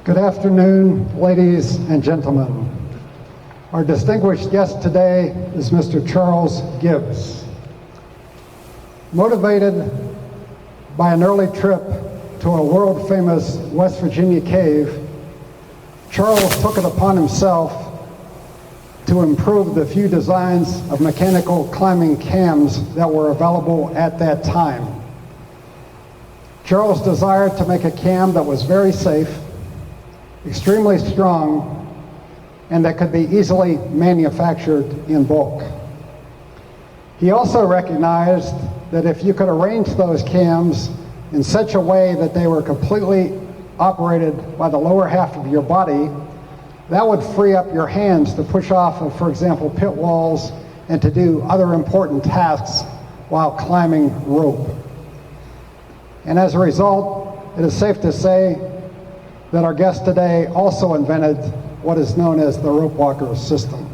Good afternoon, ladies and gentlemen. Our distinguished guest today is Mr. Charles Gibbs. Motivated by an early trip to a world-famous West Virginia cave, Charles took it upon himself to improve the few designs of mechanical climbing cams that were available at that time. Charles desired to make a cam that was very safe, extremely strong, and that could be easily manufactured in bulk. He also recognized that if you could arrange those cams in such a way that they were completely operated by the lower half of your body, that would free up your hands to push off of, for example, pit walls and to do other important tasks while climbing rope. And as a result, it is safe to say that our guest today also invented what is known as the Ropewalker system.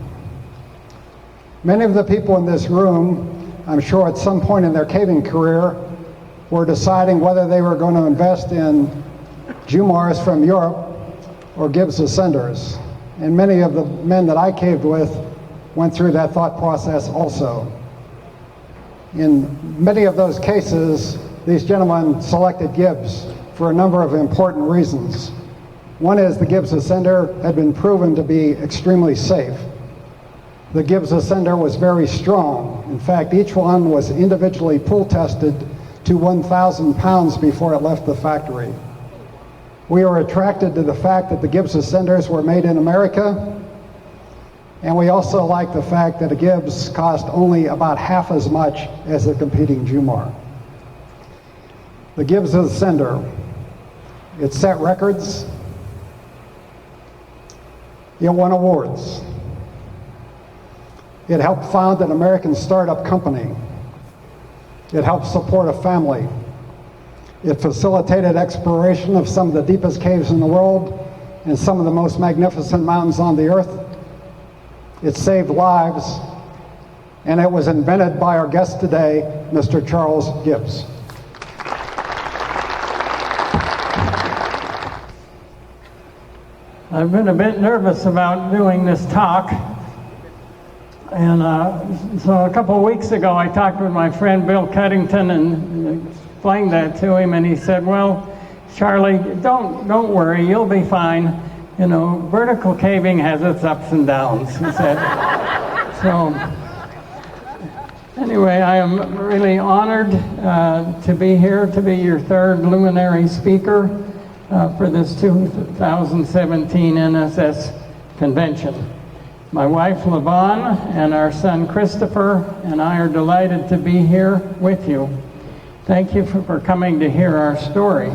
Many of the people in this room, I'm sure at some point in their caving career, were deciding whether they were going to invest in Jumars from Europe or Gibbs ascenders. And many of the men that I caved with went through that thought process also. In many of those cases, these gentlemen selected Gibbs for a number of important reasons. One is the Gibbs ascender had been proven to be extremely safe. The Gibbs ascender was very strong. In fact, each one was individually pull tested to 1,000 pounds before it left the factory. We were attracted to the fact that the Gibbs ascenders were made in America, and we also liked the fact that a Gibbs cost only about half as much as the competing Jumar. The Gibbs ascender, it set records, it won awards. It helped found an American startup company. It helped support a family. It facilitated exploration of some of the deepest caves in the world and some of the most magnificent mountains on the earth. It saved lives, and it was invented by our guest today, Mr. Charles Gibbs. I've been a bit nervous about doing this talk, and so a couple of weeks ago I talked with my friend Bill Cuddington and explained that to him, and he said, "Well, Charlie, don't worry, you'll be fine. You know, vertical caving has its ups and downs," he said. So anyway, I am really honored to be here, to be your third Luminary speaker for this 2017 NSS convention. My wife LaVon and our son Christopher and I are delighted to be here with you. Thank you for coming to hear our story.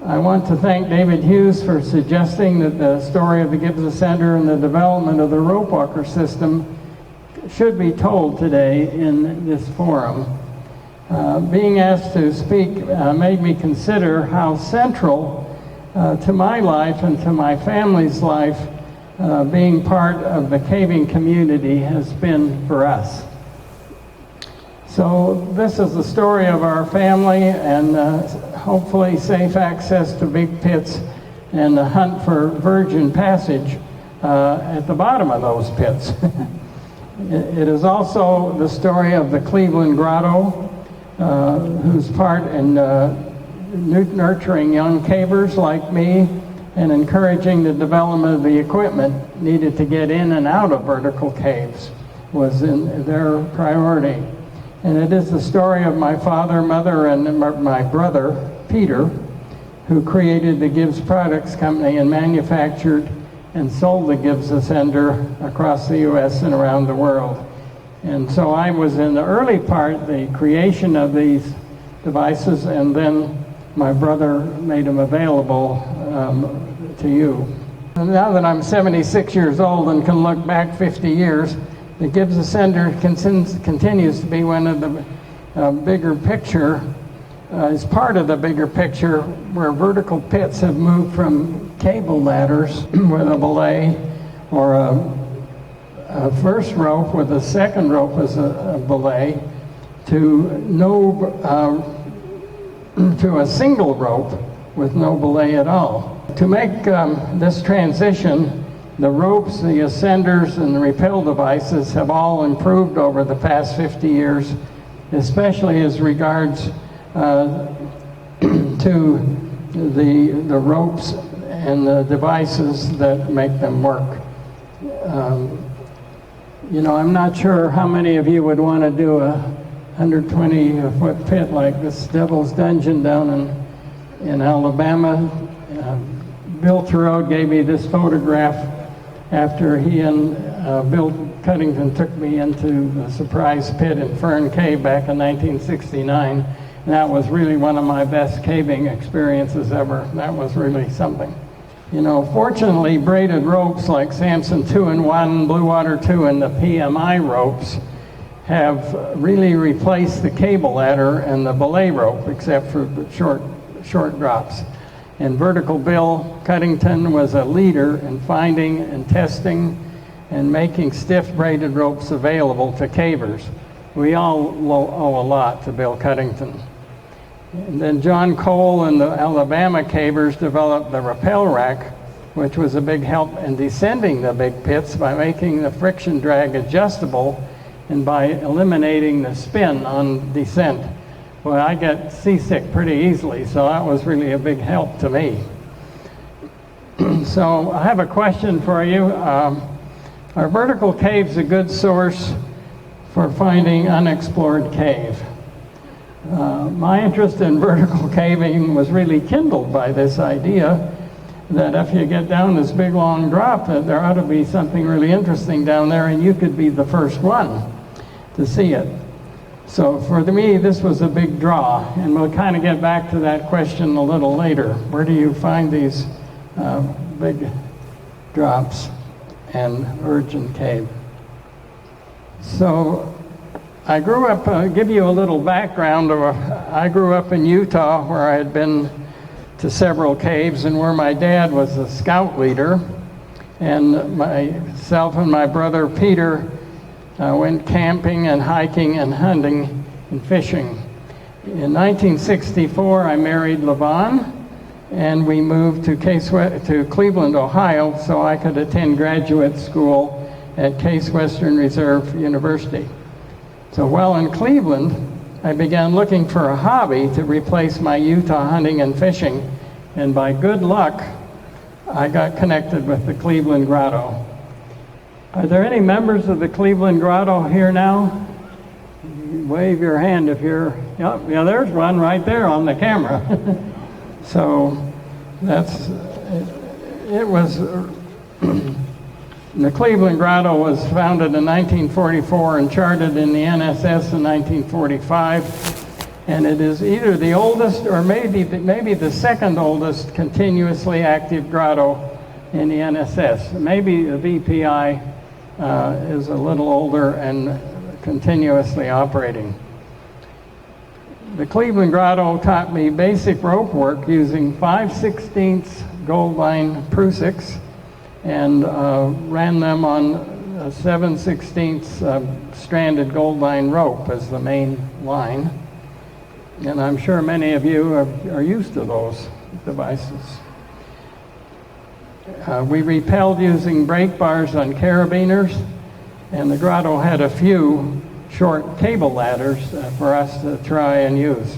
I want to thank David Hughes for suggesting that the story of the Gibbs ascender and the development of the Ropewalker system should be told today in this forum. Being asked to speak made me consider how central to my life and to my family's life being part of the caving community has been for us. So this is the story of our family and hopefully safe access to big pits and the hunt for virgin passage at the bottom of those pits. It is also the story of the Cleveland Grotto, whose part in nurturing young cavers like me and encouraging the development of the equipment needed to get in and out of vertical caves was in their priority. And it is the story of my father, mother, and my brother, Peter, who created the Gibbs Products Company and manufactured and sold the Gibbs ascender across the U.S. and around the world. And so I was in the early part, the creation of these devices, and then my brother made them available to you. And now that I'm 76 years old and can look back 50 years, the Gibbs ascender continues to be one of the bigger picture, is part of the bigger picture where vertical pits have moved from cable ladders with a belay or a first rope with a second rope as a belay to a single rope with no belay at all. To make this transition, the ropes, the ascenders, and the rappel devices have all improved over the past 50 years, especially as regards to the ropes and the devices that make them work. You know, I'm not sure how many of you would want to do a 120-foot pit like this Devil's Dungeon down in Alabama. Bill Thoreau gave me this photograph after he and Bill Cuddington took me into the surprise pit in Fern Cave back in 1969. And that was really one of my best caving experiences ever. That was really something. You know, fortunately, braided ropes like Samson 2-in-1, Blue Water 2, and the PMI ropes have really replaced the cable ladder and the belay rope, except for the short drops. And Vertical Bill Cuddington was a leader in finding and testing and making stiff braided ropes available to cavers. We all owe a lot to Bill Cuddington. And then John Cole and the Alabama cavers developed the rappel rack, which was a big help in descending the big pits by making the friction drag adjustable and by eliminating the spin on descent. Well, I get seasick pretty easily, so that was really a big help to me. So I have a question for you. Are vertical caves a good source for finding unexplored cave? My interest in vertical caving was really kindled by this idea that if you get down this big long drop, that there ought to be something really interesting down there, and you could be the first one to see it. So for me, this was a big draw, and we'll kind of get back to that question a little later. Where do you find these big drops and virgin cave? So I grew up, give you a little background. I grew up in Utah, where I had been to several caves and where my dad was a scout leader. And myself and my brother Peter went camping and hiking and hunting and fishing. In 1964, I married LaVon, and we moved to Cleveland, Ohio, so I could attend graduate school at Case Western Reserve University. So while in Cleveland, I began looking for a hobby to replace my Utah hunting and fishing, and by good luck, I got connected with the Cleveland Grotto. Are there any members of the Cleveland Grotto here now? Wave your hand if you're, yeah, there's one right there on the camera. So it was, the Cleveland Grotto was founded in 1944 and charted in the NSS in 1945. And it is either the oldest or maybe the second oldest continuously active grotto in the NSS. Maybe the VPI is a little older and continuously operating. The Cleveland Grotto taught me basic rope work using 5/16 gold line Prusiks and ran them on a 7/16 stranded gold line rope as the main line. And I'm sure many of you are used to those devices. We rappelled using brake bars on carabiners, and the grotto had a few short cable ladders for us to try and use.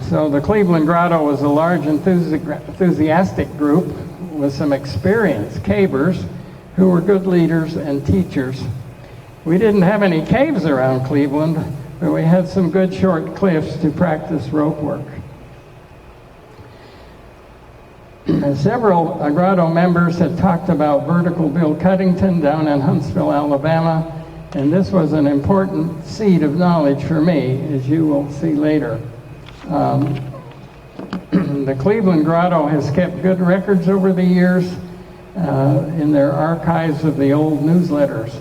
So the Cleveland Grotto was a large enthusiastic group with some experienced cavers who were good leaders and teachers. We didn't have any caves around Cleveland, but we had some good short cliffs to practice rope work. Several grotto members had talked about Vertical Bill Cuddington down in Huntsville, Alabama, and this was an important seed of knowledge for me, as you will see later. The Cleveland Grotto has kept good records over the years in their archives of the old newsletters.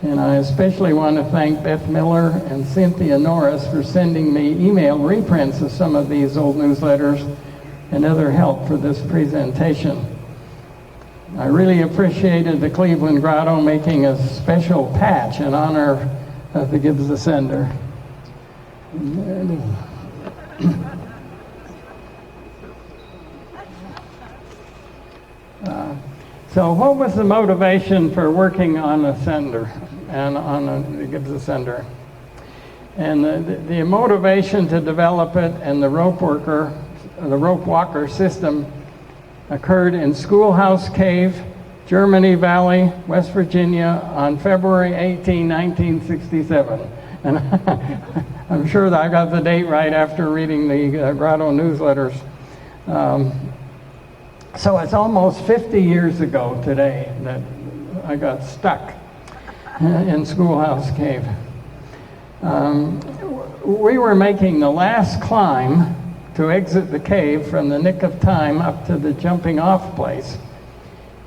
And I especially want to thank Beth Miller and Cynthia Norris for sending me email reprints of some of these old newsletters and other help for this presentation. I really appreciated the Cleveland Grotto making a special patch in honor of the Gibbs Ascender. So what was the motivation for working on Ascender and on the Gibbs Ascender? And the motivation to develop it and the Ropewalker system occurred in Schoolhouse Cave, Germany Valley, West Virginia on February 18, 1967. And I'm sure that I got the date right after reading the Grotto newsletters. So it's almost 50 years ago today that I got stuck in Schoolhouse Cave. We were making the last climb to exit the cave from the nick of time up to the jumping off place.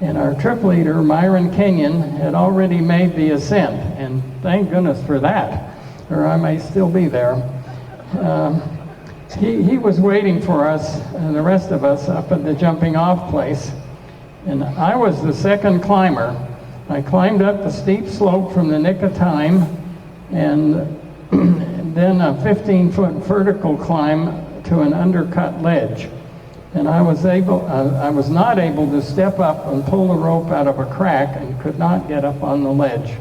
And our trip leader, Myron Kenyon, had already made the ascent, and thank goodness for that, or I may still be there. He was waiting for us and the rest of us up at the jumping off place, and I was the second climber. I climbed up the steep slope from the nick of time, and then a 15-foot vertical climb to an undercut ledge. And I was not able to step up and pull the rope out of a crack and could not get up on the ledge.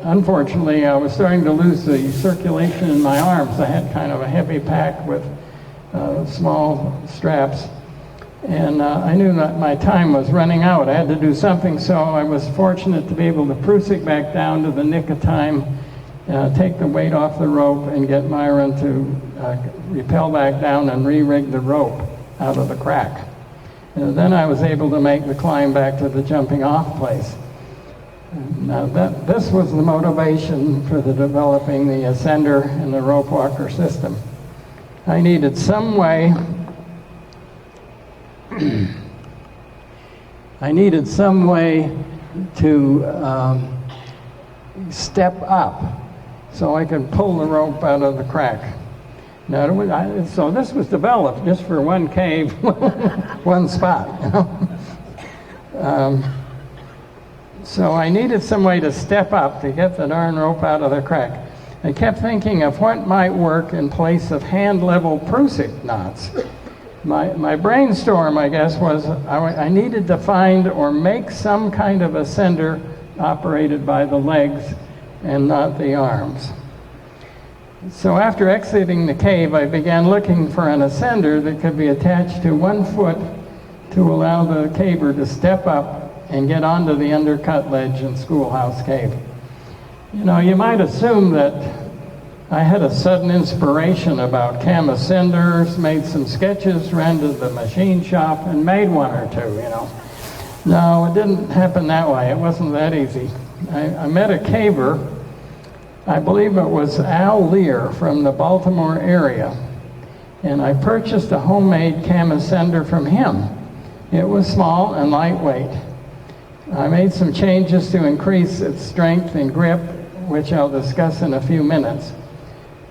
Unfortunately, I was starting to lose the circulation in my arms. I had kind of a heavy pack with small straps. And I knew that my time was running out. I had to do something, so I was fortunate to be able to prusik back down to the nick of time, take the weight off the rope, and get Myron to rappel back down and re-rig the rope out of the crack. And then I was able to make the climb back to the jumping off place. Now this was the motivation for developing the Ascender and the Ropewalker system. I needed some way to step up so I could pull the rope out of the crack. Now, so this was developed just for one cave, one spot. So I needed some way to step up to get the darn rope out of the crack. I kept thinking of what might work in place of hand-level prusik knots. My brainstorm, I guess, was I needed to find or make some kind of ascender operated by the legs and not the arms. So after exiting the cave, I began looking for an ascender that could be attached to one foot to allow the caver to step up and get onto the undercut ledge in Schoolhouse Cave. You know, you might assume that I had a sudden inspiration about cam ascenders, made some sketches, ran to the machine shop, and made one or two, you know. No, it didn't happen that way. It wasn't that easy. I met a caver, I believe it was Al Lear from the Baltimore area, and I purchased a homemade cam ascender from him. It was small and lightweight. I made some changes to increase its strength and grip, which I'll discuss in a few minutes.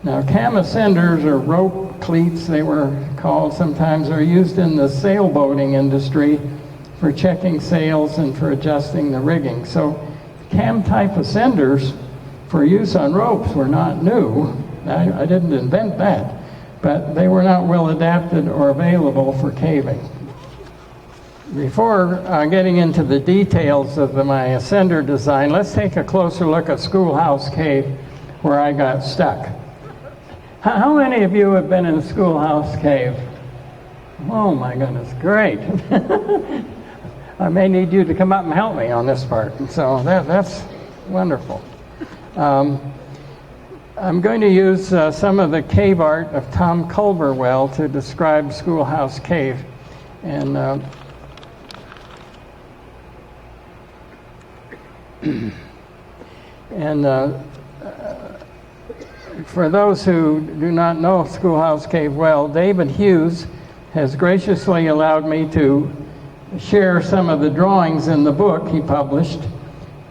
Now, cam ascenders, or rope cleats they were called sometimes, are used in the sailboating industry for checking sails and for adjusting the rigging. So cam-type ascenders for use on ropes were not new. I didn't invent that, but they were not well adapted or available for caving. Before getting into the details of my ascender design, let's take a closer look at Schoolhouse Cave, where I got stuck. How many of you have been in Schoolhouse Cave? Oh my goodness, great. I may need you to come up and help me on this part. So that's wonderful. I'm going to use some of the cave art of Tom Culverwell to describe Schoolhouse Cave. And for those who do not know Schoolhouse Cave well, David Hughes has graciously allowed me to share some of the drawings in the book he published,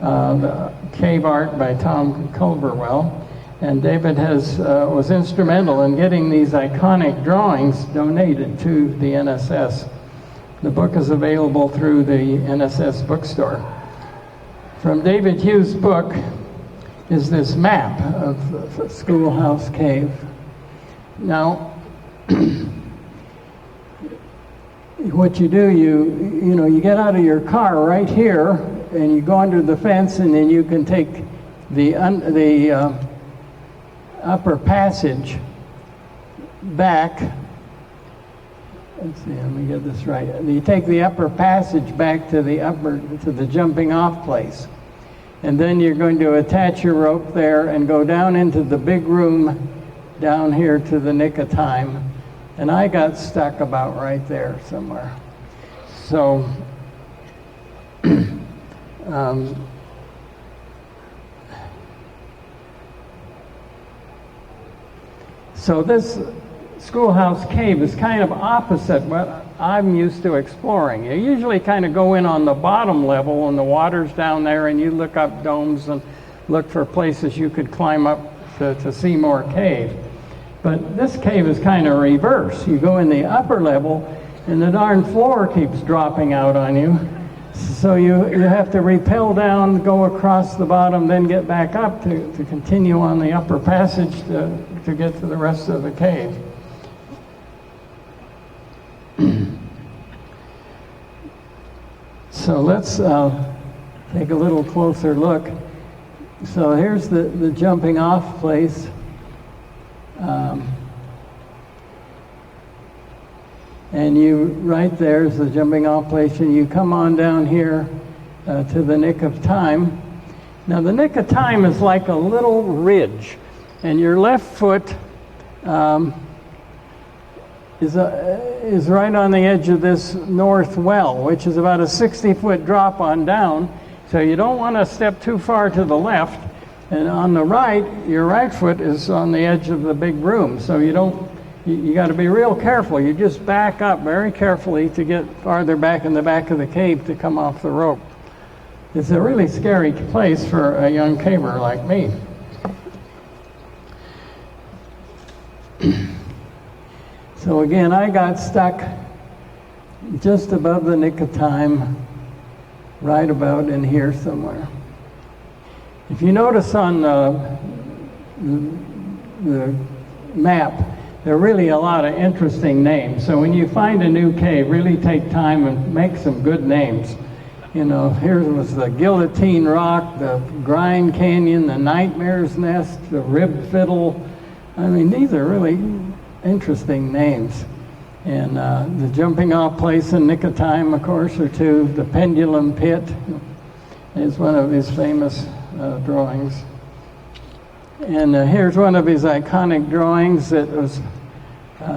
the Cave Art by Tom Culverwell. And David was instrumental in getting these iconic drawings donated to the NSS. The book is available through the NSS bookstore. From David Hughes' book is this map of Schoolhouse Cave. Now, what you do, you get out of your car right here, and you go under the fence, and then you can take the upper passage back. Let's see, let me get this right. You take the upper passage back to the jumping off place. And then you're going to attach your rope there and go down into the big room down here to the nick of time. And I got stuck about right there somewhere. So, so this Schoolhouse Cave is kind of opposite what I'm used to exploring. You usually kind of go in on the bottom level and the water's down there, and you look up domes and look for places you could climb up to see more cave. But this cave is kind of reverse. You go in the upper level and the darn floor keeps dropping out on you. So you have to rappel down, go across the bottom, then get back up to continue on the upper passage to get to the rest of the cave. So let's take a little closer look. So here's the jumping off place. And right there's the jumping off place, and you come on down here to the nick of time. Now the nick of time is like a little ridge, and your left foot is right on the edge of this north well, which is about a 60-foot drop on down. So you don't want to step too far to the left. And on the right, your right foot is on the edge of the big room. So you got to be real careful. You just back up very carefully to get farther back in the back of the cave to come off the rope. It's a really scary place for a young caver like me. So again, I got stuck just above the nick of time, right about in here somewhere. If you notice on the map, there are really a lot of interesting names. So when you find a new cave, really take time and make some good names. You know, here was the Guillotine Rock, the Grind Canyon, the Nightmare's Nest, the Rib Fiddle. I mean, these are really interesting names. And the jumping off place in nick of time, of course, or two. The Pendulum Pit is one of his famous drawings. And here's one of his iconic drawings that was,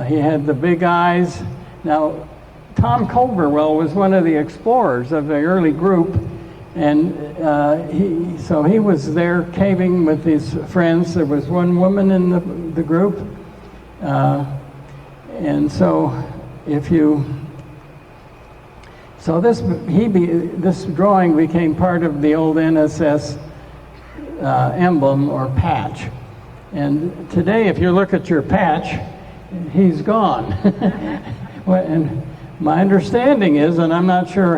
he had the big eyes. Now, Tom Culverwell was one of the explorers of the early group, and he was there caving with his friends. There was one woman in the group, and so this drawing became part of the old NSS emblem or patch. And today, if you look at your patch, he's gone. And my understanding is, and I'm not sure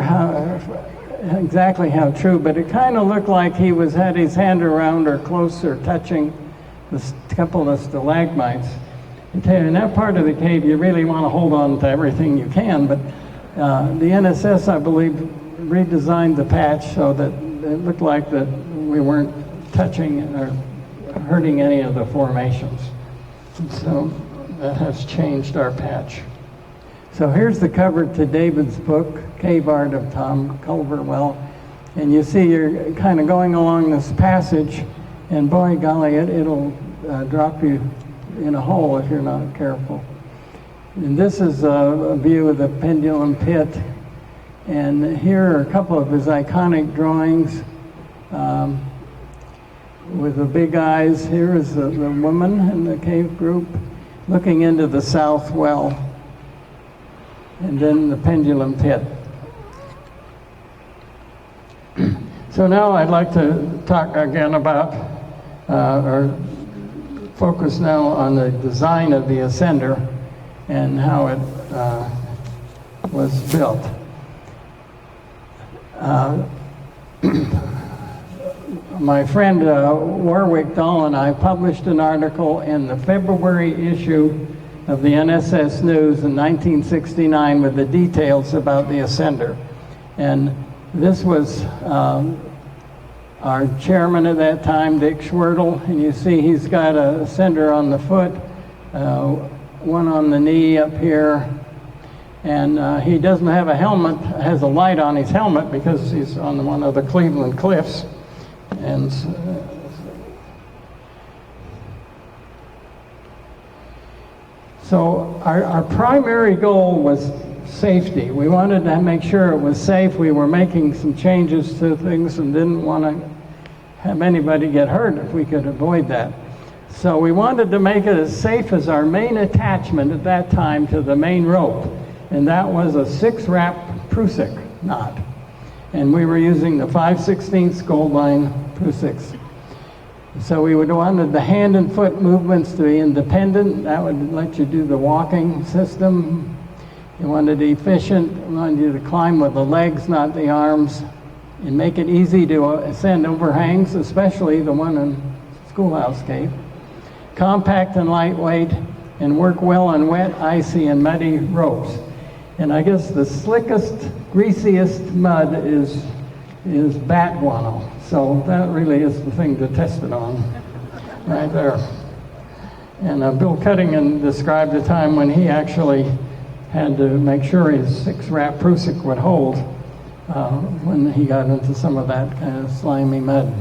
exactly how true, but it kind of looked like he had his hand around or close or touching the couple of stalagmites. In that part of the cave, you really want to hold on to everything you can, but the NSS, I believe, redesigned the patch so that it looked like that we weren't touching or hurting any of the formations. So that has changed our patch. So here's the cover to David's book, Cave Art of Tom Culverwell. And you see you're kind of going along this passage, and boy golly, it'll drop you in a hole if you're not careful. And this is a view of the Pendulum Pit. And here are a couple of his iconic drawings with the big eyes. Here is the woman in the cave group looking into the south well. And then the Pendulum Pit. So now I'd like to talk again about, or focus now on the design of the ascender and how it was built. My friend Warwick Dahl and I published an article in the February issue of the NSS News in 1969 with the details about the ascender. And this was our chairman at that time, Dick Schwertle, and you see he's got a ascender on the foot, one on the knee up here, and he doesn't have a helmet, has a light on his helmet because he's on one of the Cleveland cliffs. And so our primary goal was safety. We wanted to make sure it was safe. We were making some changes to things and didn't want to have anybody get hurt if we could avoid that. So we wanted to make it as safe as our main attachment at that time to the main rope, and that was a 6-wrap Prusik knot. And we were using the 5/16 gold line Prusiks. So we wanted the hand and foot movements to be independent. That would let you do the walking system. You wanted it efficient. You wanted you to climb with the legs, not the arms, and make it easy to ascend overhangs, especially the one in Schoolhouse Cave. Compact and lightweight, and work well on wet, icy, and muddy ropes. And I guess the slickest, greasiest mud is bat guano. So that really is the thing to test it on, right there. And Bill Cuddingen described a time when he actually had to make sure his 6-wrap Prusik would hold when he got into some of that kind of slimy mud.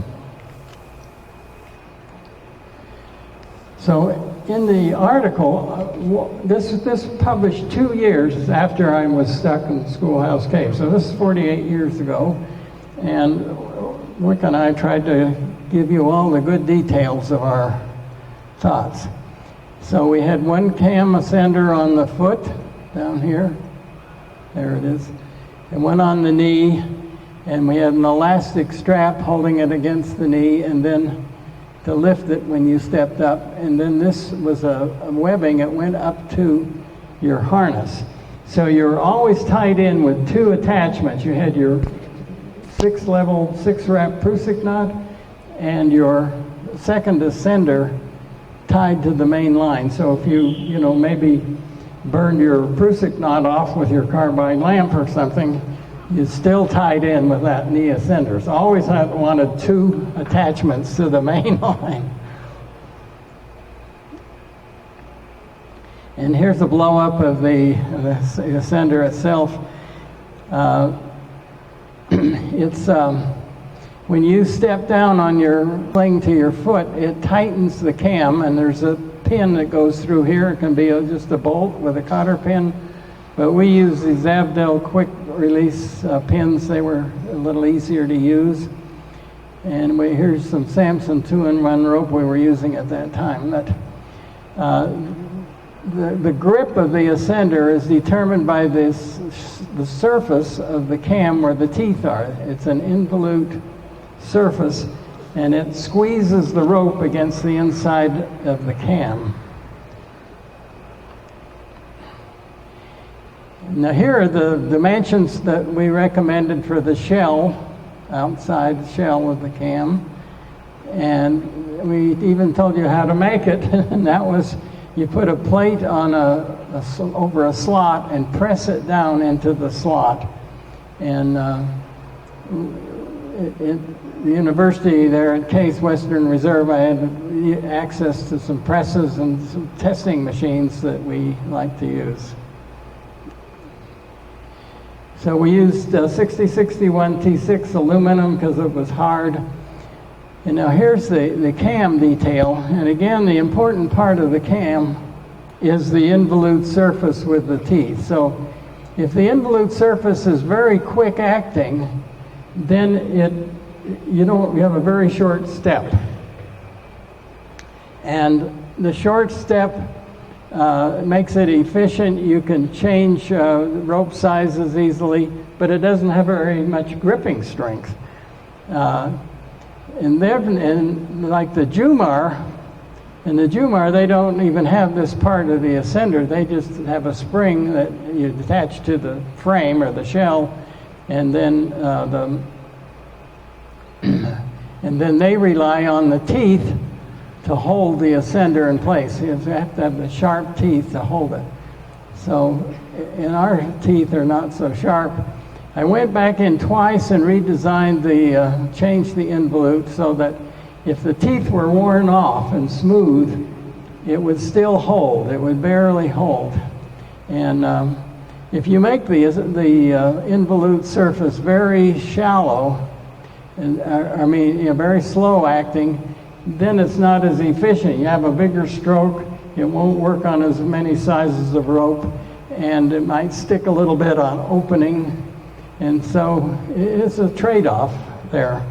So in the article, this published 2 years after I was stuck in Schoolhouse Cave. So this is 48 years ago. And Rick and I tried to give you all the good details of our thoughts. So we had one cam ascender on the foot, down here. There it is. And one on the knee. And we had an elastic strap holding it against the knee, and then to lift it when you stepped up. And then this was a webbing. It went up to your harness. So you're always tied in with 2 attachments. You had your 6-wrap Prusik knot and your second ascender tied to the main line. So if you maybe burned your Prusik knot off with your carbide lamp or something, you're still tied in with that knee ascender. So always wanted 2 attachments to the main line. And here's a blow up of the ascender itself. It's when you step down on your cling to your foot, it tightens the cam, and there's a pin that goes through here. It can be just a bolt with a cotter pin, but we use these Avdel quick release pins. They were a little easier to use. And here's some Samson 2-in-1 rope we were using at that time. But the grip of the ascender is determined by the surface of the cam where the teeth are. It's an involute surface, and it squeezes the rope against the inside of the cam. Now here are the dimensions that we recommended for the shell, outside shell of the cam, and we even told you how to make it, and that was you put a plate on over a slot and press it down into the slot. And the university there at Case Western Reserve, I had access to some presses and some testing machines that we like to use. So we used 6061 T6 aluminum because it was hard. And now here's the cam detail. And again, the important part of the cam is the involute surface with the teeth. So if the involute surface is very quick acting, then you have a very short step. And the short step makes it efficient. You can change rope sizes easily, but it doesn't have very much gripping strength. And like the Jumar, in the Jumar, they don't even have this part of the ascender. They just have a spring that you attach to the frame or the shell, and then and then they rely on the teeth to hold the ascender in place. You have to have the sharp teeth to hold it. So, and our teeth are not so sharp. I went back in twice and redesigned changed the involute so that if the teeth were worn off and smooth, it would still hold. It would barely hold. And if you make the involute surface very shallow, and very slow acting, then it's not as efficient. You have a bigger stroke, it won't work on as many sizes of rope, and it might stick a little bit on opening. And so it's a trade-off there.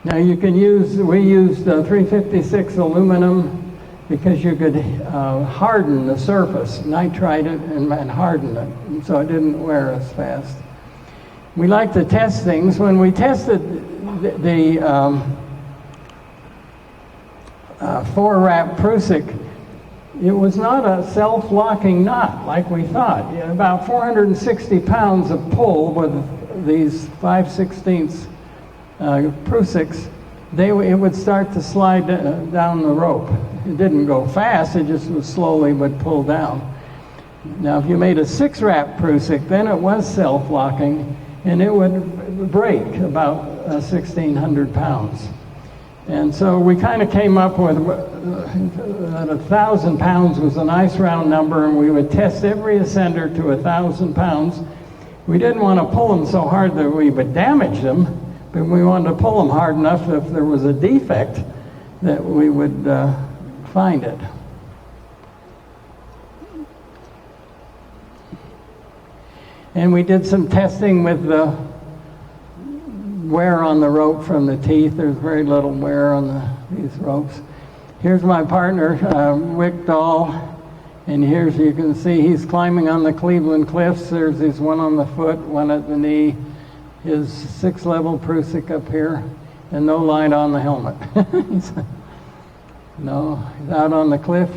Now we used 356 aluminum because you could harden the surface, nitride it and harden it, and so it didn't wear as fast. We like to test things. When we tested the 4-wrap Prusik, it was not a self-locking knot like we thought. About 460 pounds of pull with these 5/16 Prusiks, it would start to slide down the rope. It didn't go fast, it just was slowly would pull down. Now if you made a 6-wrap Prusik, then it was self-locking, and it would break about 1,600 pounds. And so we kind of came up with that 1,000 pounds was a nice round number, and we would test every ascender to 1,000 pounds. We didn't want to pull them so hard that we would damage them, but we wanted to pull them hard enough that if there was a defect that we would find it. And we did some testing with the wear on the rope from the teeth. There's very little wear on these ropes. Here's my partner, Wick Dahl, and here's, you can see he's climbing on the Cleveland cliffs. There's his one on the foot, one at the knee, his 6-level Prusik up here, and no light on the helmet. he's out on the cliff.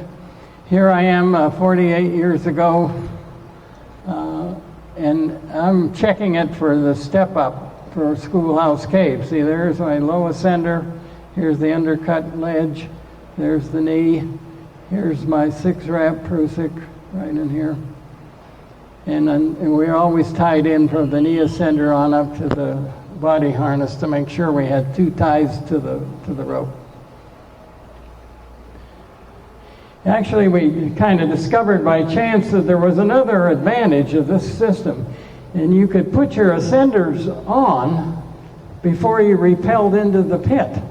Here I am 48 years ago, and I'm checking it for the step up for Schoolhouse Cave. See, there's my low ascender, here's the undercut ledge, there's the knee, here's my 6-wrap Prusik right in here. And we're always tied in from the knee ascender on up to the body harness to make sure we had 2 ties to the rope. Actually, we kind of discovered by chance that there was another advantage of this system. And you could put your ascenders on before you rappelled into the pit.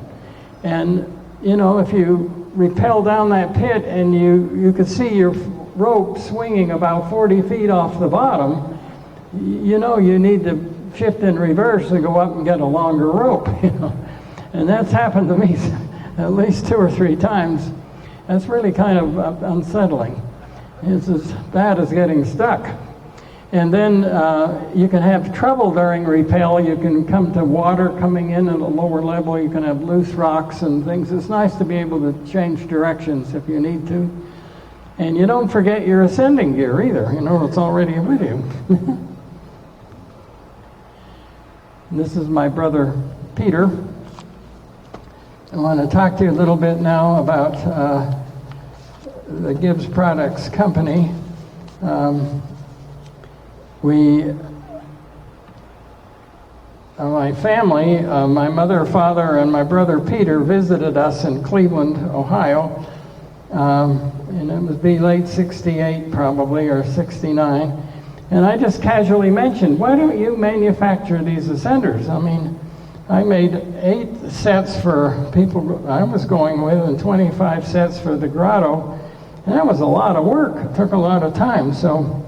And, if you rappel down that pit and you could see your rope swinging about 40 feet off the bottom, you need to shift in reverse to go up and get a longer rope, And that's happened to me at least 2 or 3 times. That's really kind of unsettling. It's as bad as getting stuck. And then you can have trouble during rappel. You can come to water coming in at a lower level. You can have loose rocks and things. It's nice to be able to change directions if you need to. And you don't forget your ascending gear either. It's already with you. This is my brother Peter. I want to talk to you a little bit now about the Gibbs Products Company. My family, my mother, father, and my brother Peter visited us in Cleveland, Ohio, and it would be late 68 probably, or 69. And I just casually mentioned, why don't you manufacture these ascenders? I made 8 sets for people I was going with and 25 sets for the Grotto, and that was a lot of work. It took a lot of time, so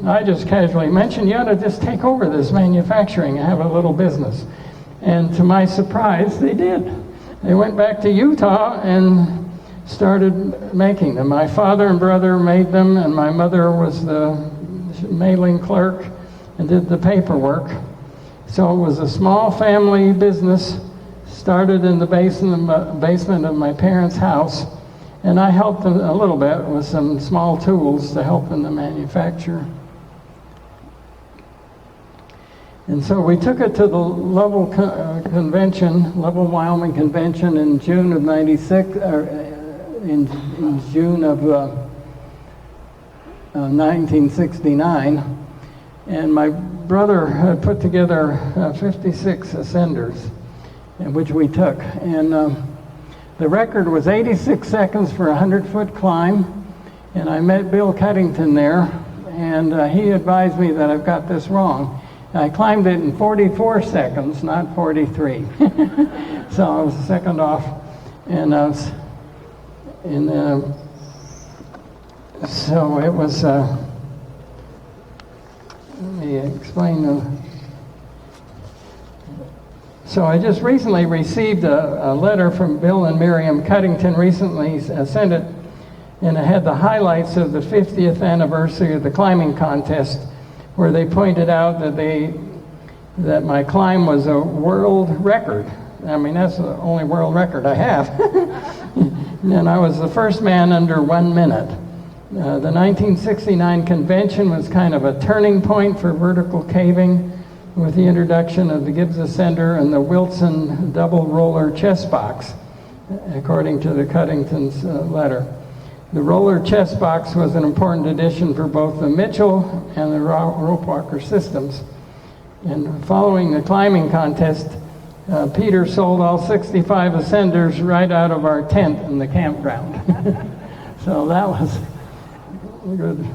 I just casually mentioned, you ought to just take over this manufacturing and have a little business. And to my surprise, they did. They went back to Utah and started making them. My father and brother made them, and my mother was the mailing clerk and did the paperwork. So it was a small family business, started in the basement of my parents' house, and I helped them a little bit with some small tools to help in the manufacture. And so we took it to the Lovell convention, Lovell, Wyoming convention in June of '96, in June of 1969. And my brother had put together 56 ascenders, which we took. And the record was 86 seconds for a 100-foot climb. And I met Bill Cuddington there, and he advised me that I've got this wrong. I climbed it in 44 seconds, not 43. So I was a second off, and I was in. So it was. Let me explain. So I just recently received a letter from Bill and Miriam Cuddington. Recently sent it, and it had the highlights of the 50th anniversary of the climbing contest, where they pointed out that my climb was a world record. I mean, that's the only world record I have. And I was the first man under 1 minute. The 1969 convention was kind of a turning point for vertical caving, with the introduction of the Gibbs ascender and the Wilson double roller chest box, according to the Cuddington's letter. The roller chest box was an important addition for both the Mitchell and the Ropewalker systems. And following the climbing contest, Peter sold all 65 ascenders right out of our tent in the campground. So that was good.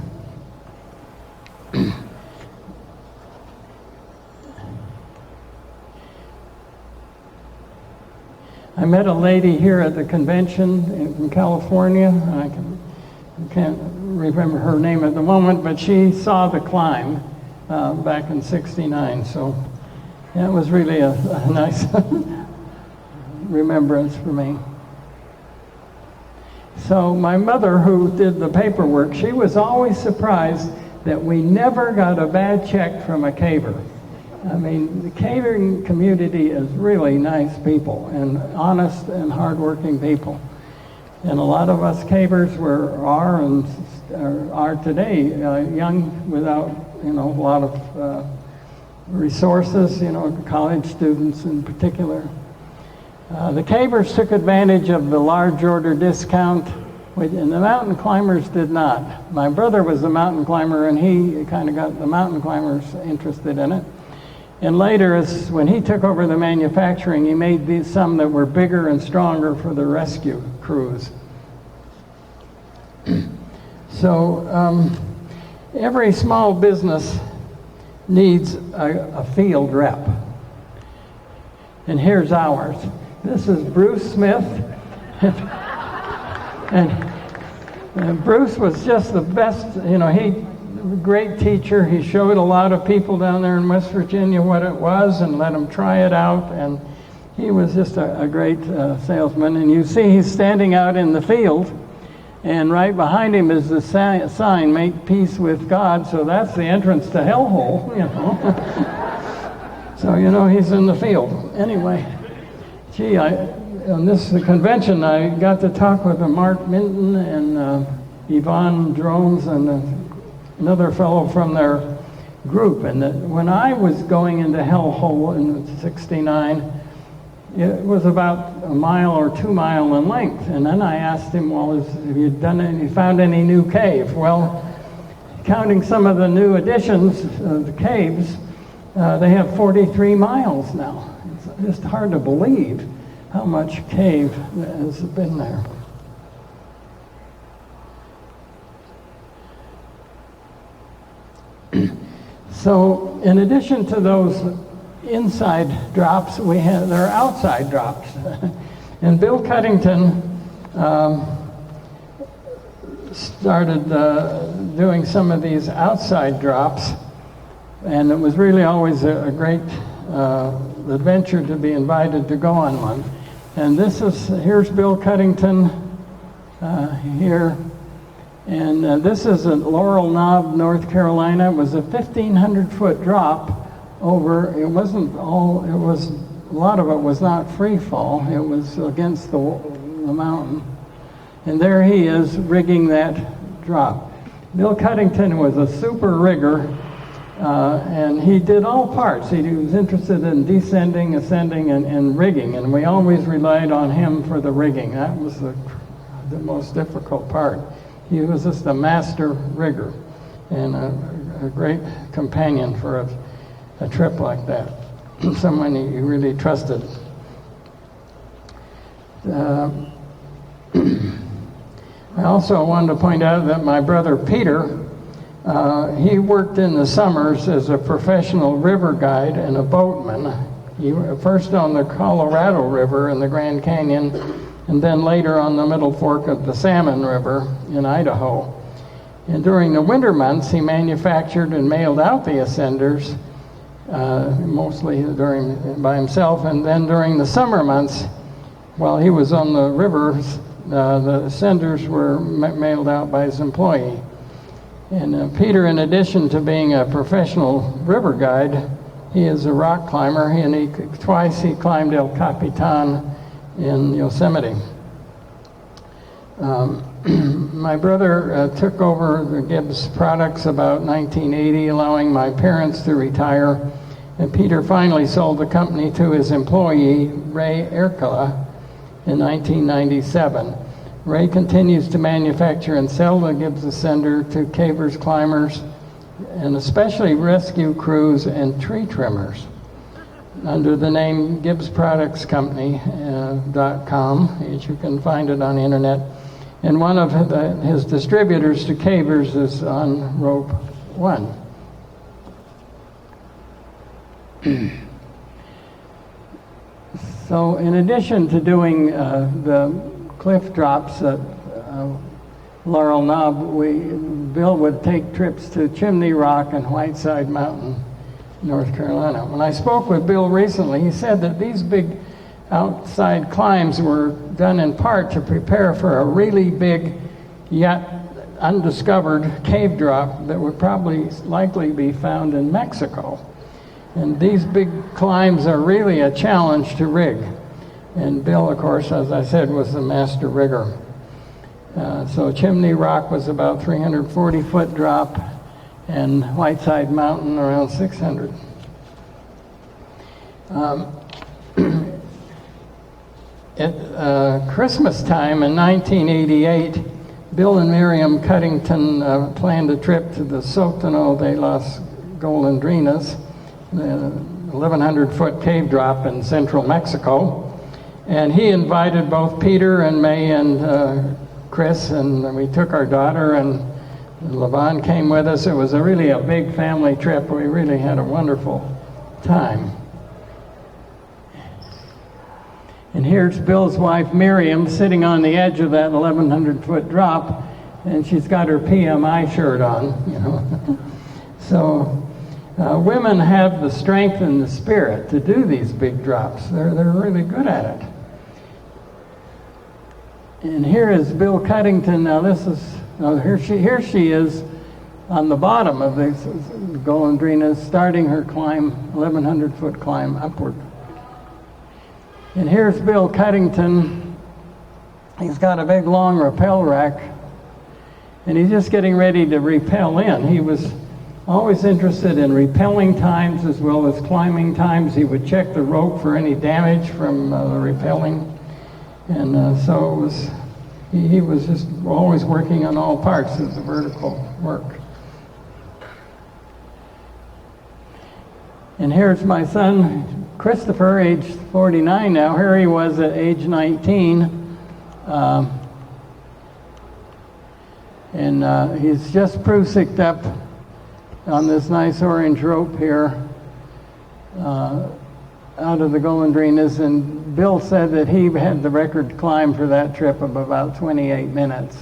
I met a lady here at the convention in California. I can't remember her name at the moment, but she saw the climb back in '69. So that was really a nice remembrance for me. So my mother, who did the paperwork, she was always surprised that we never got a bad check from a caver. I mean, the caving community is really nice people and honest and hardworking people. And a lot of us cavers are today young, without a lot of resources, college students in particular. The cavers took advantage of the large order discount, and the mountain climbers did not. My brother was a mountain climber, and he kind of got the mountain climbers interested in it. And later, when he took over the manufacturing, he made some that were bigger and stronger for the rescue crews. So every small business needs a field rep. And here's ours. This is Bruce Smith. and Bruce was just the best, great teacher. He showed a lot of people down there in West Virginia what it was and let them try it out. And he was just a great salesman. And you see he's standing out in the field, and right behind him is the sign, "Make peace with God." So that's the entrance to hellhole, So he's in the field. Anyway, on this convention, I got to talk with Mark Minton and Yvonne Drones and another fellow from their group. And when I was going into hellhole in '69, it was about a mile or 2 mile in length. And then I asked him, well, have you found any new cave? Well, counting some of the new additions of the caves, they have 43 miles now. It's just hard to believe how much cave has been there. So in addition to those inside drops, there are outside drops. And Bill Cuddington started doing some of these outside drops, and it was really always a great adventure to be invited to go on one. And here's Bill Cuddington here. And this is at Laurel Knob, North Carolina. It was a 1,500-foot drop over. A lot of it was not free fall. It was against the mountain. And there he is rigging that drop. Bill Cuddington was a super rigger, And he did all parts. He was interested in descending, ascending, and rigging, and we always relied on him for the rigging. That was the most difficult part. He was just a master rigger and a great companion for a trip like that. Someone you really trusted. I also wanted to point out that my brother Peter, he worked in the summers as a professional river guide and a boatman. He first on the Colorado River in the Grand Canyon, and then later on the Middle Fork of the Salmon River in Idaho. And during the winter months, he manufactured and mailed out the ascenders, mostly by himself, and then during the summer months, while he was on the rivers, the ascenders were mailed out by his employee. And Peter, in addition to being a professional river guide, he is a rock climber, and twice he climbed El Capitan in Yosemite. My brother took over the Gibbs products about 1980, allowing my parents to retire, and Peter finally sold the company to his employee, Ray Erkala, in 1997. Ray continues to manufacture and sell the Gibbs Ascender to cavers, climbers, and especially rescue crews and tree trimmers under the name Gibbs Products Company.com, as you can find it on the internet. And one of his distributors to cavers is on Rope 1. So in addition to doing the cliff drops at Laurel Knob, Bill would take trips to Chimney Rock and Whiteside Mountain, North Carolina. When I spoke with Bill recently, he said that these big outside climbs were done in part to prepare for a really big yet undiscovered cave drop that would probably likely be found in Mexico. And these big climbs are really a challenge to rig. And Bill, of course, as I said, was the master rigger. So Chimney Rock was about 340-foot drop, and Whiteside Mountain around 600. At Christmas time in 1988, Bill and Miriam Cuddington planned a trip to the Sótano de las Golondrinas, the 1,100-foot cave drop in central Mexico. And he invited both Peter and May and Chris, and we took our daughter, and Levon came with us. It was really a big family trip. We really had a wonderful time. And here's Bill's wife, Miriam, sitting on the edge of that 1,100-foot drop, and she's got her PMI shirt on, you know. So women have the strength and the spirit to do these big drops. They're really good at it. And here is Bill Cuddington. Now here she is on the bottom of the Golondrinas, starting her climb, 1,100-foot climb upward. And here's Bill Cuddington. He's got a big long rappel rack, and he's just getting ready to rappel in. He was always interested in rappelling times as well as climbing times. He would check the rope for any damage from the rappelling. And so it was, he was just always working on all parts of the vertical work. And here's my son, Christopher, age 49 now. Here he was at age 19. He's just prusiced up on this nice orange rope here out of the Golondrinas, and Bill said that he had the record climb for that trip of about 28 minutes.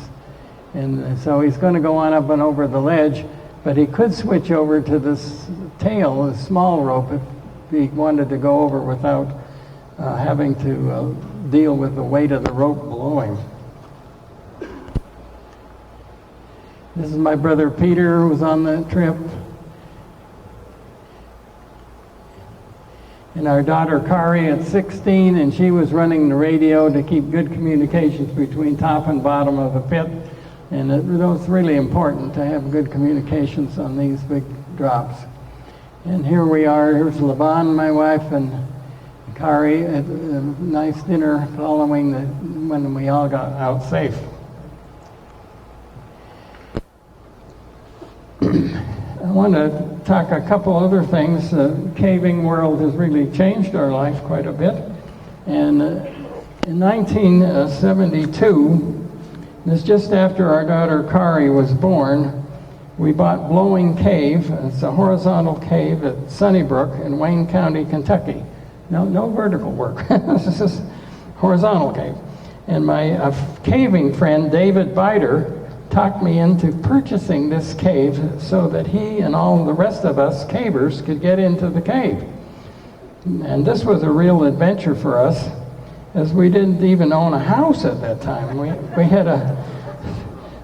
And so he's going to go on up and over the ledge, but he could switch over to this tail, a small rope, if he wanted to go over without having to deal with the weight of the rope below him. This is my brother Peter, who was on that trip. And our daughter Kari at 16, and she was running the radio to keep good communications between top and bottom of the pit. And it was really important to have good communications on these big drops. And here we are. Here's Levon, my wife, and Kari at a nice dinner following when we all got out safe. I want to talk a couple other things. The caving world has really changed our life quite a bit. And in 1972, this just after our daughter Kari was born, we bought Blowing Cave. It's a horizontal cave at Sunnybrook in Wayne County, Kentucky. No vertical work. This is horizontal cave. And my caving friend, David Bider, talked me into purchasing this cave so that he and all the rest of us cavers could get into the cave. And this was a real adventure for us, as we didn't even own a house at that time. We had a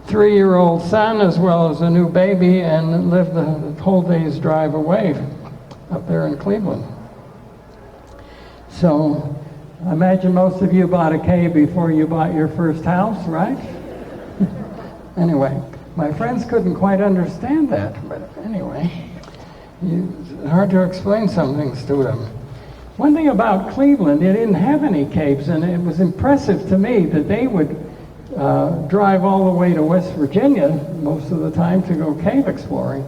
3-year-old son as well as a new baby, and lived the whole day's drive away up there in Cleveland. So I imagine most of you bought a cave before you bought your first house, right? Anyway, my friends couldn't quite understand that, but anyway, it's hard to explain some things to them. One thing about Cleveland, they didn't have any caves, and it was impressive to me that they would drive all the way to West Virginia most of the time to go cave exploring.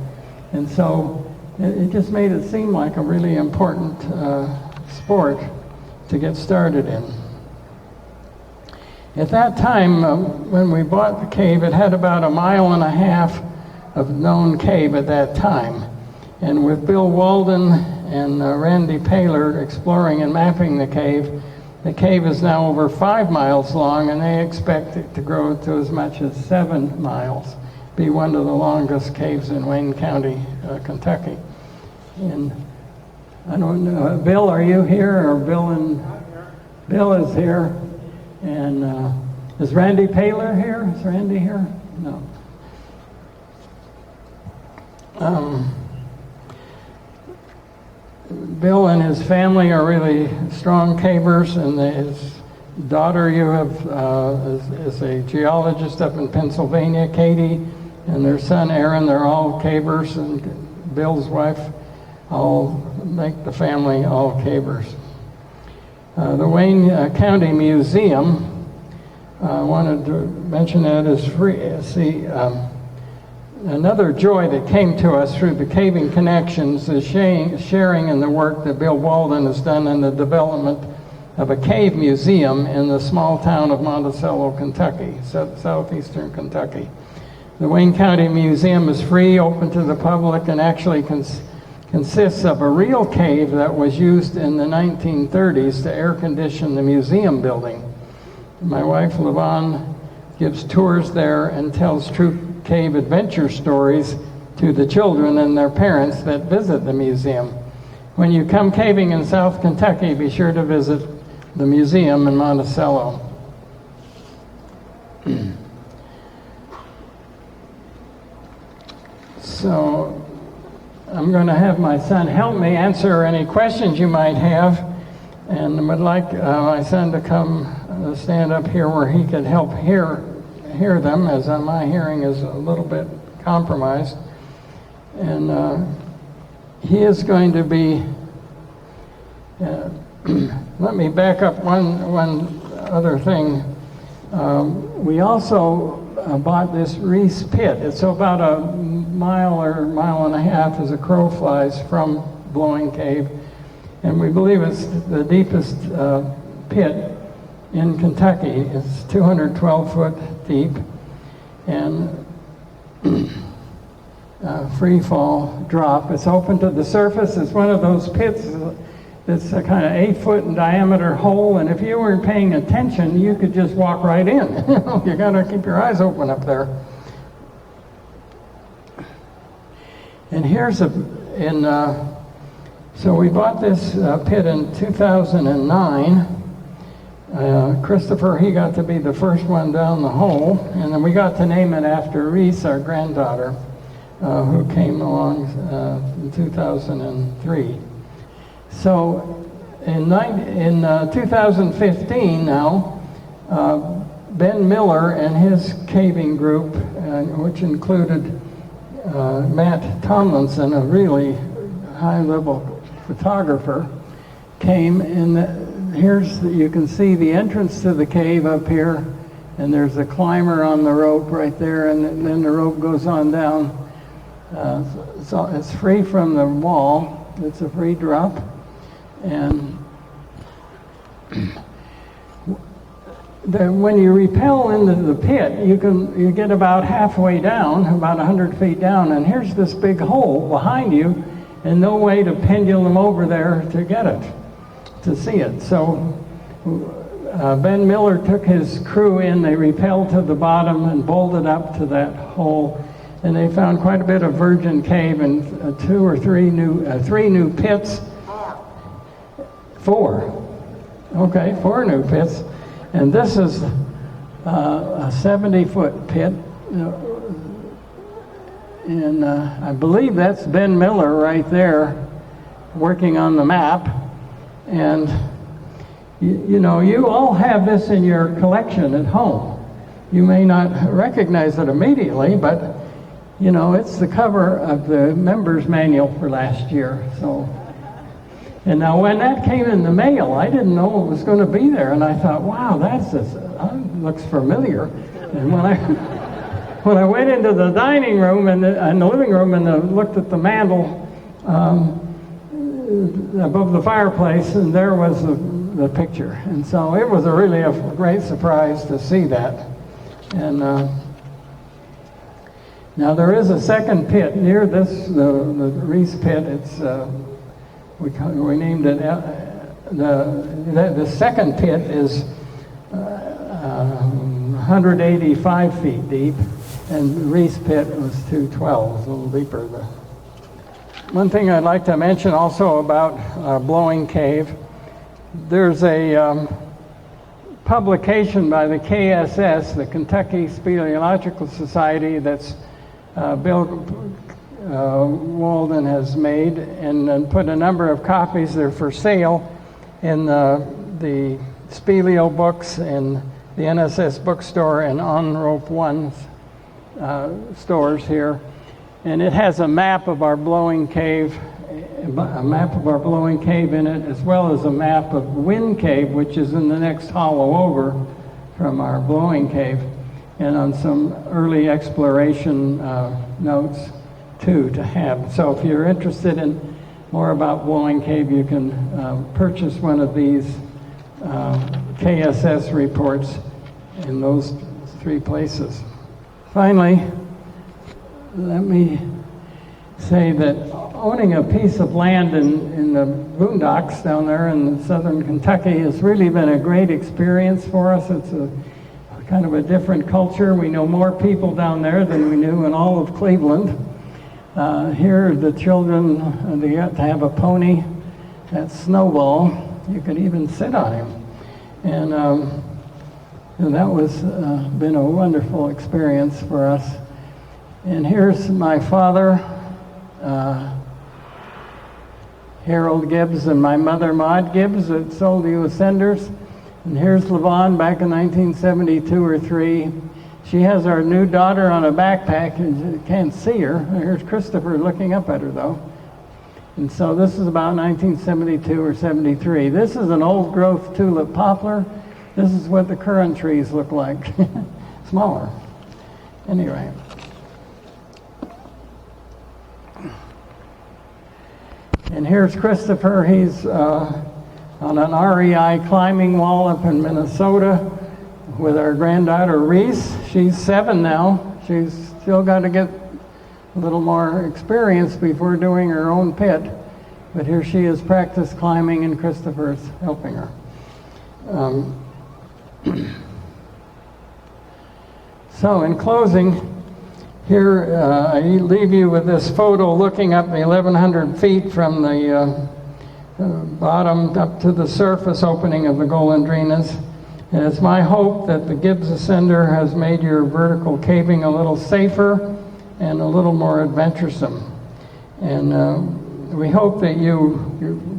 And so it just made it seem like a really important sport to get started in. At that time, when we bought the cave, it had about 1.5 miles of known cave at that time. And with Bill Walden and Randy Paylor exploring and mapping the cave is now over 5 miles long, and they expect it to grow to as much as 7 miles, be one of the longest caves in Wayne County, Kentucky. And I don't know, Bill, are you here? Or Bill is here. And is Randy Paylor here? Is Randy here? No. Bill and his family are really strong cavers, and his daughter you have is a geologist up in Pennsylvania, Katie, and their son Aaron. They're all cavers, and Bill's wife all make the family all cavers. The Wayne County Museum, I wanted to mention that is free. See, another joy that came to us through the Caving Connections is sharing in the work that Bill Walden has done in the development of a cave museum in the small town of Monticello, Kentucky, southeastern Kentucky. The Wayne County Museum is free, open to the public, and actually consists of a real cave that was used in the 1930s to air condition the museum building. My wife, Levon, gives tours there and tells true cave adventure stories to the children and their parents that visit the museum. When you come caving in South Kentucky, be sure to visit the museum in Monticello. So I'm going to have my son help me answer any questions you might have, and would like my son to come stand up here where he could help hear them, as my hearing is a little bit compromised. And he is going to be, let me back up one other thing. We also bought this Reese Pit. It's about 1 mile or 1.5 miles as a crow flies from Blowing Cave. And we believe it's the deepest pit in Kentucky. It's 212 foot deep, and free fall drop. It's open to the surface. It's one of those pits that's a kind of 8 foot in diameter hole, and if you weren't paying attention, you could just walk right in. You got to keep your eyes open up there. And here's so we bought this pit in 2009. Christopher, he got to be the first one down the hole, and then we got to name it after Reese, our granddaughter, who came along in 2003. So in 2015 now, Ben Miller and his caving group, which included Matt Tomlinson, a really high-level photographer, came, and you can see the entrance to the cave up here, and there's a climber on the rope right there, and then the rope goes on down. So it's free from the wall. It's a free drop, and when you rappel into the pit, you get about halfway down, about 100 feet down, and here's this big hole behind you, and no way to pendulum over there to get it, to see it. So Ben Miller took his crew in. They rappelled to the bottom and bolted up to that hole, and they found quite a bit of virgin cave and three new pits. Four new pits. And this is a 70-foot pit, and I believe that's Ben Miller right there working on the map. And you all have this in your collection at home. You may not recognize it immediately, but it's the cover of the members manual for last year. So. And now when that came in the mail, I didn't know it was going to be there, and I thought, wow, that looks familiar. And when I went into the dining room and the living room and looked at the mantle above the fireplace, and there was the picture. And so it was really a great surprise to see that. And now there is a second pit near this, the Reese pit. It's we named it, the second pit is 185 feet deep, and the Reese pit was 212, a little deeper. One thing I'd like to mention also about Blowing Cave, there's a publication by the KSS, the Kentucky Speleological Society, that's Bill Walden has made and put a number of copies there for sale in the Speleo books and the NSS bookstore and On Rope One stores here. And it has a map of our blowing cave in it, as well as a map of Wind Cave, which is in the next hollow over from our blowing cave, and on some early exploration notes too to have. So if you're interested in more about Blowing Cave, you can purchase one of these KSS reports in those three places. Finally, let me say that owning a piece of land in the boondocks down there in southern Kentucky has really been a great experience for us. It's a kind of a different culture. We know more people down there than we knew in all of Cleveland. Here, the children, they got to have a pony, that Snowball. You could even sit on him. And that was been a wonderful experience for us. And here's my father, Harold Gibbs, and my mother, Maud Gibbs, that sold you Ascenders. And here's Levon back in 1972 or 3. She has our new daughter on a backpack, and you can't see her. Here's Christopher looking up at her, though. And so this is about 1972 or 73. This is an old-growth tulip poplar. This is what the currant trees look like. Smaller. Anyway. And here's Christopher. He's on an REI climbing wall up in Minnesota with our granddaughter Reese. She's 7 now. She's still got to get a little more experience before doing her own pit. But here she is practice climbing, and Christopher's helping her. So in closing, here I leave you with this photo looking up the 1,100 feet from the bottom up to the surface opening of the Golondrinas. And it's my hope that the Gibbs Ascender has made your vertical caving a little safer and a little more adventuresome. And we hope that you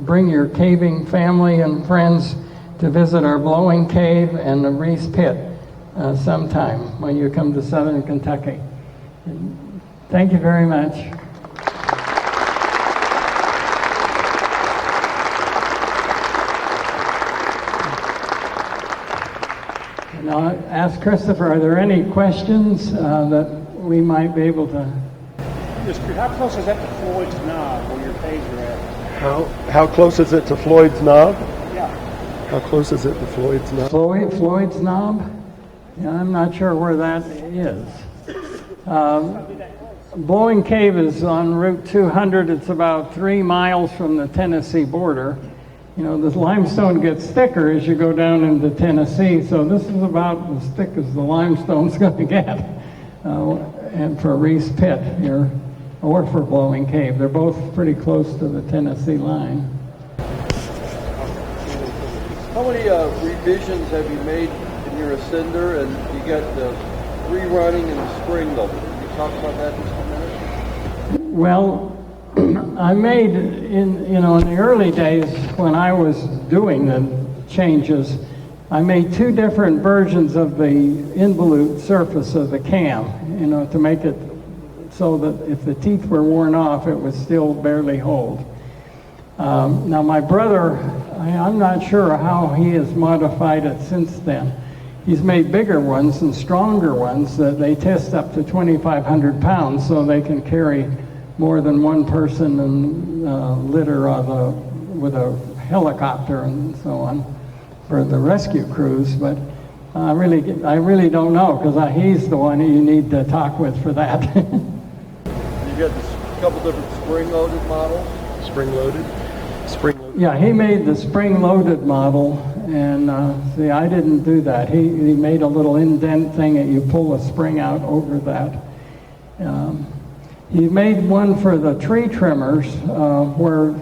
bring your caving family and friends to visit our Blowing Cave and the Reese Pit sometime when you come to southern Kentucky. Thank you very much. Now, ask Christopher, are there any questions that we might be able to? How close is that to Floyd's knob where your taser at? How close is it to Floyd's knob? Yeah. How close is it to Floyd's knob? Floyd's knob? Yeah, I'm not sure where that is. Blowing Cave is on Route 200. It's about 3 miles from the Tennessee border. You know, the limestone gets thicker as you go down into Tennessee, so this is about as thick as the limestone's going to get. And for Reese Pit here, or for Blowing Cave. They're both pretty close to the Tennessee line. How many revisions have you made in your Ascender? And you got the rerunning and the spring load. Can you talk about that just a minute? Well, I made in the early days when I was doing the changes, I made 2 different versions of the involute surface of the cam, to make it so that if the teeth were worn off, it would still barely hold. Now my brother, I'm not sure how he has modified it since then. He's made bigger ones and stronger ones that they test up to 2,500 pounds so they can carry more than one person and litter with a helicopter and so on for the rescue crews. But I really don't know, because he's the one you need to talk with for that. You got a couple different spring-loaded models? Spring-loaded? Spring-loaded. Yeah, he made the spring-loaded model, and see, I didn't do that. He made a little indent thing that you pull a spring out over that. He made one for the tree trimmers where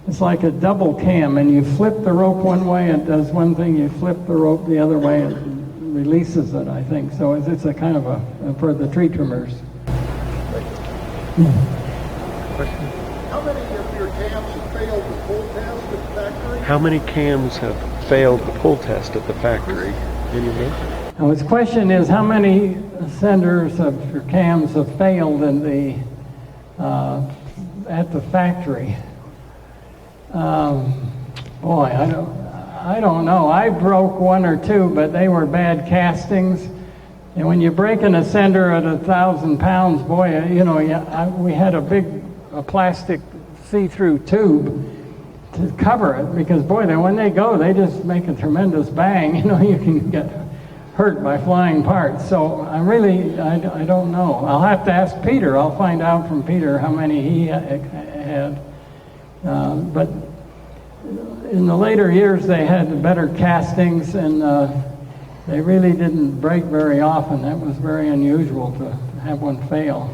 it's like a double cam, and you flip the rope one way, it does one thing, you flip the rope the other way, it releases it, I think. So it's a kind of for the tree trimmers. Question? How many of your cams have failed the pull test at the factory? How many cams have failed the pull test at the factory? Any of them? Now his question is, how many senders of your cams have failed in the at the factory? Boy, I don't know. I broke 1 or 2, but they were bad castings. And when you're breaking a sender at 1,000 pounds, boy, we had a plastic see-through tube to cover it, because boy, when they go, they just make a tremendous bang. You can get hurt by flying parts. So I don't know. I'll have to ask Peter. I'll find out from Peter how many he had. But in the later years, they had better castings, and they really didn't break very often. That was very unusual to have one fail.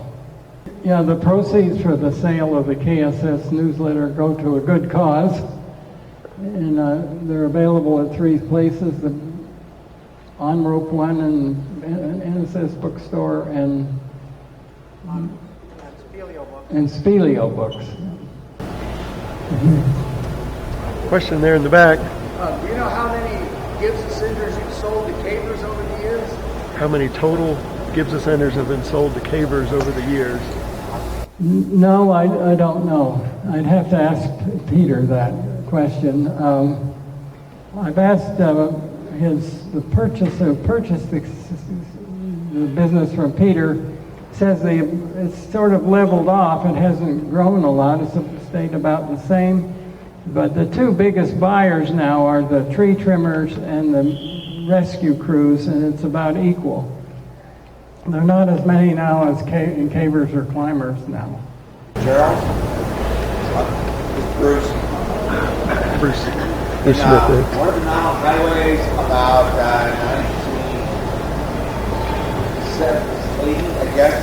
Yeah, the proceeds for the sale of the KSS newsletter go to a good cause, and they're available at 3 places: the On Rope One and NSS Bookstore and Speleo Books. Question there in the back. Do you know how many Gibbs Ascenders you've sold to cavers over the years? How many total Gibbs Ascenders have been sold to cavers over the years? No, I don't know. I'd have to ask Peter that question. I've asked the purchaser who purchased the business from Peter, says it's sort of leveled off. It hasn't grown a lot. It's stayed about the same. But the 2 biggest buyers now are the tree trimmers and the rescue crews, and it's about equal. There are not as many now as cavers or climbers now. Gerald? Bruce. Bruce Smith. One of the Nile highways about 1980, I guess.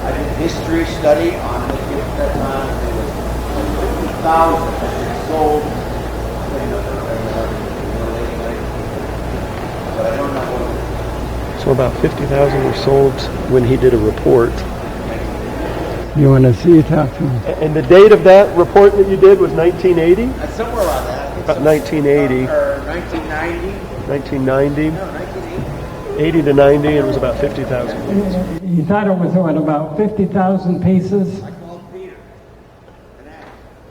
I did a history study on the Gibbs at that time. It was 50,000 that sold. But I don't know what. So about 50,000 were sold when he did a report. You want to see it after? And the date of that report that you did was 1980? Somewhere around that. About 1980. Or 1990. 1990. No, 1980. 80 to 90, and it was about 50,000. He thought it was, about 50,000 pieces? I called Peter and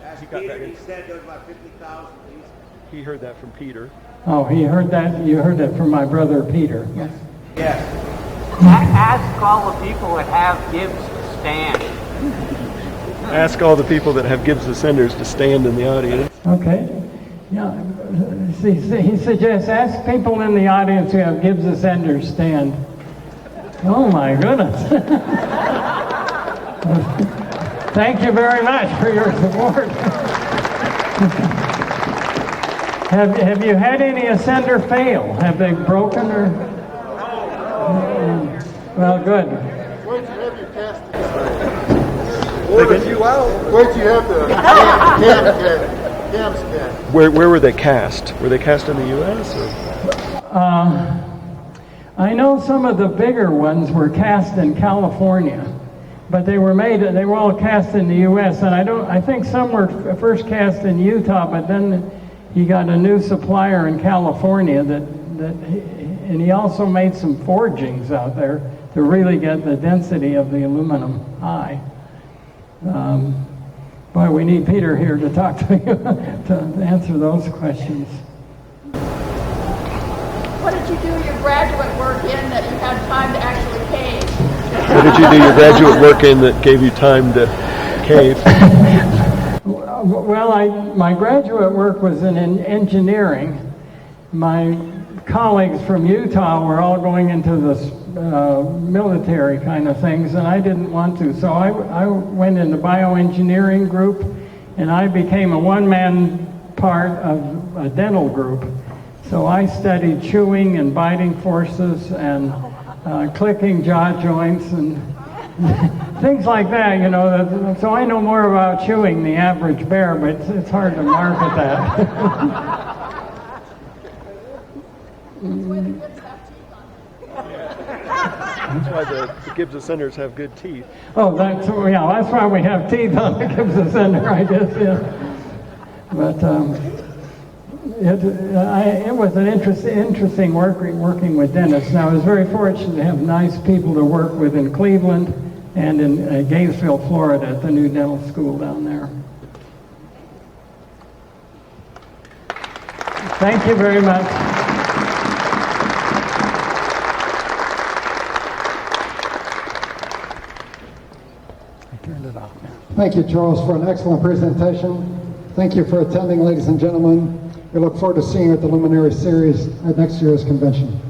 asked Peter. He said there was about 50,000 pieces. He heard that from Peter. Oh, he heard that. You heard it from my brother Peter. Yes. Yes. Ask all the people that have Gibbs to stand. Ask all the people that have Gibbs ascenders to stand in the audience. Okay. Yeah. He suggests ask people in the audience who have Gibbs ascenders stand. Oh my goodness. Thank you very much for your support. Have you had any ascender fail? Have they broken or? Well, good. Where'd you have your cast? Ordered you out. Where'd you have the cams cast? Where were they cast? Were they cast in the U.S. or? I know some of the bigger ones were cast in California, but they were all cast in the U.S. And I think some were first cast in Utah, but then he got a new supplier in California and he also made some forgings out there to really get the density of the aluminum high. Boy, we need Peter here to talk to you to answer those questions. What did you do your graduate work in that you had time to actually cave? What did you do your graduate work in that gave you time to cave? Well, my graduate work was in engineering. My colleagues from Utah were all going into the military kind of things, and I didn't want to. So I went in the bioengineering group, and I became a one-man part of a dental group. So I studied chewing and biting forces and clicking jaw joints and things like that, you know. So I know more about chewing than the average bear, but it's hard to market that. That's why the Gibbs ascenders have good teeth. Oh, that's why we have teeth on the Gibbs ascender, I guess, yeah. But it was an interesting working with dentists. Now, I was very fortunate to have nice people to work with in Cleveland and in Gainesville, Florida, at the new dental school down there. Thank you very much. I turned it off now. Thank you, Charles, for an excellent presentation. Thank you for attending, ladies and gentlemen. We look forward to seeing you at the Luminary series at next year's convention.